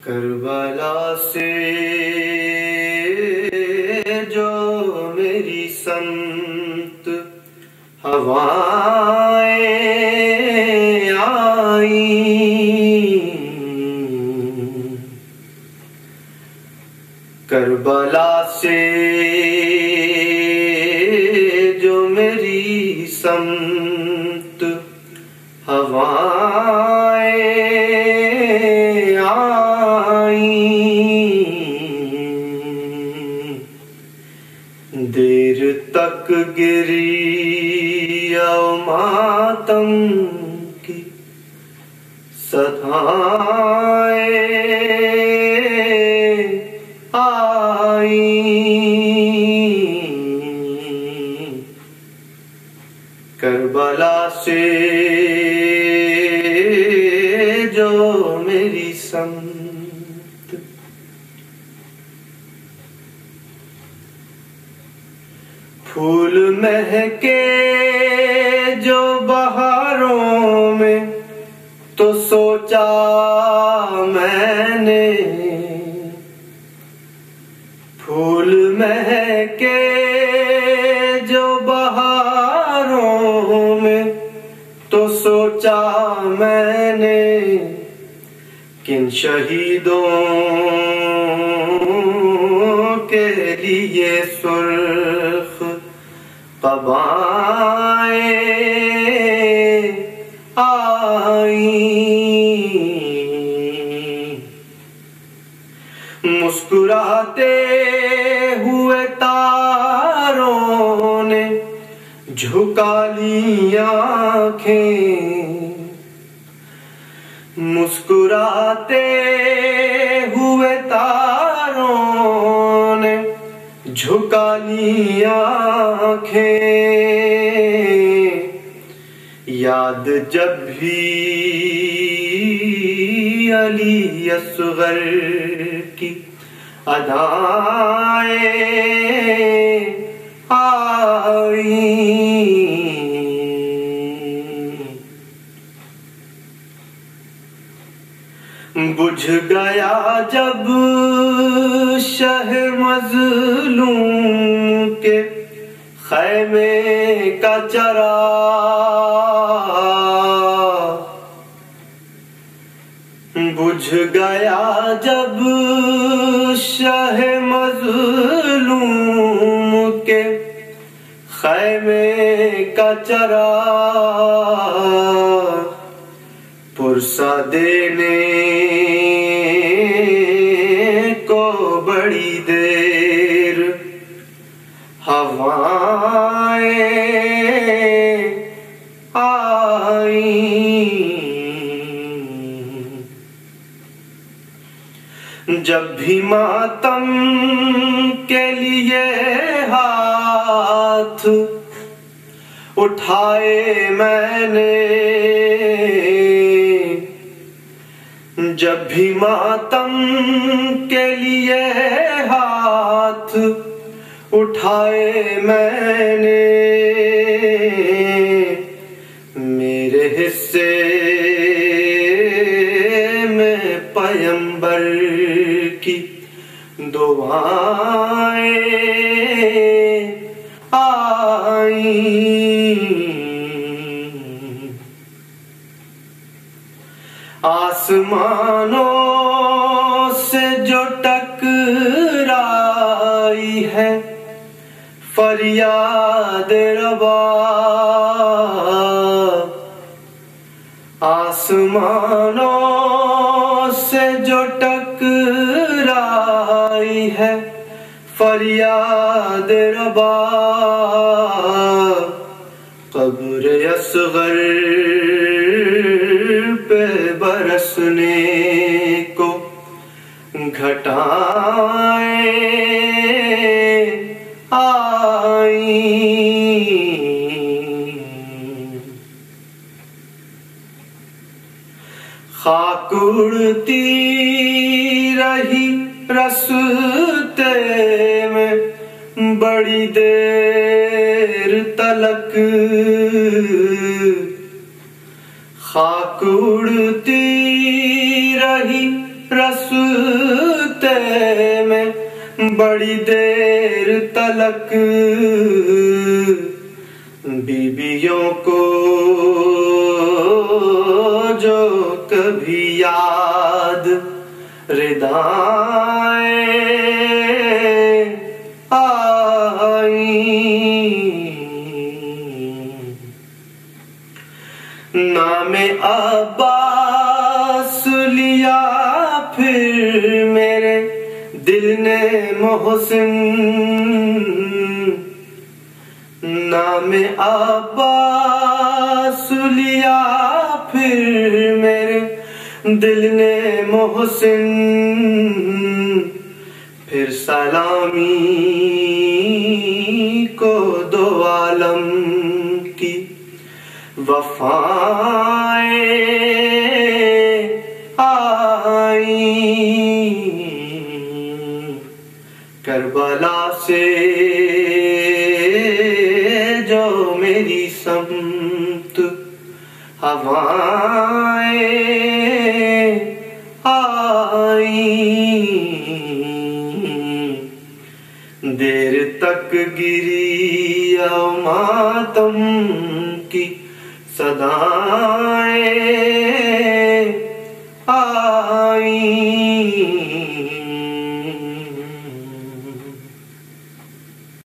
Karbala से जो मेरी संत हवाएं आई, करबला से जो मेरी संत हवाएं देर तक गिरी मातम की सदाएं आई, करबला से जो मेरी संत फूल महके जो बहारों में, तो सोचा मैंने फूल महके जो बहारों में, तो सोचा मैंने किन शहीदों के लिए सुर्ख कबाएं आई, मुस्कुराते हुए तारों ने झुका ली आँखें, मुस्कुराते हुए तारों ने झुका ली आँखें, याद जब भी अली असगर की अदाएं आई, बुझ गया जब शह मज़लूम के खैमे का चराग, बुझ गया जब शह मज़लूम के खैमे का चराग, पुरसा देने को बड़ी देर हवाएं आई, जब भी मातम के लिए हाथ उठाए मैंने, जब भी मातम के लिए हाथ उठाए मैंने, मेरे हिस्से में पैगंबर की दुआएं आई, आसमानों से जो टकराई है फरियाद रबा, आसमानों से जो टकराई है फरियाद रबा, कब्र असगर पे बरसने को घटाएं आई, खाक उड़ती रही रास्ते में बड़ी देर तलक, खाक उड़ती रही रास्ते में बड़ी देर तलक बीबियों को जो कभी याद रिदाएं आई, नामे अब्बास लिया फिर मेरे दिल ने मोहसिन, नामे अब्बास लिया फिर मेरे दिल ने मोहसिन, फिर सलामी को दो आलम की वफाएं आई, करबला से जो मेरी समत हवाएं आई, देर तक गिरी मातम की सदाएं आई।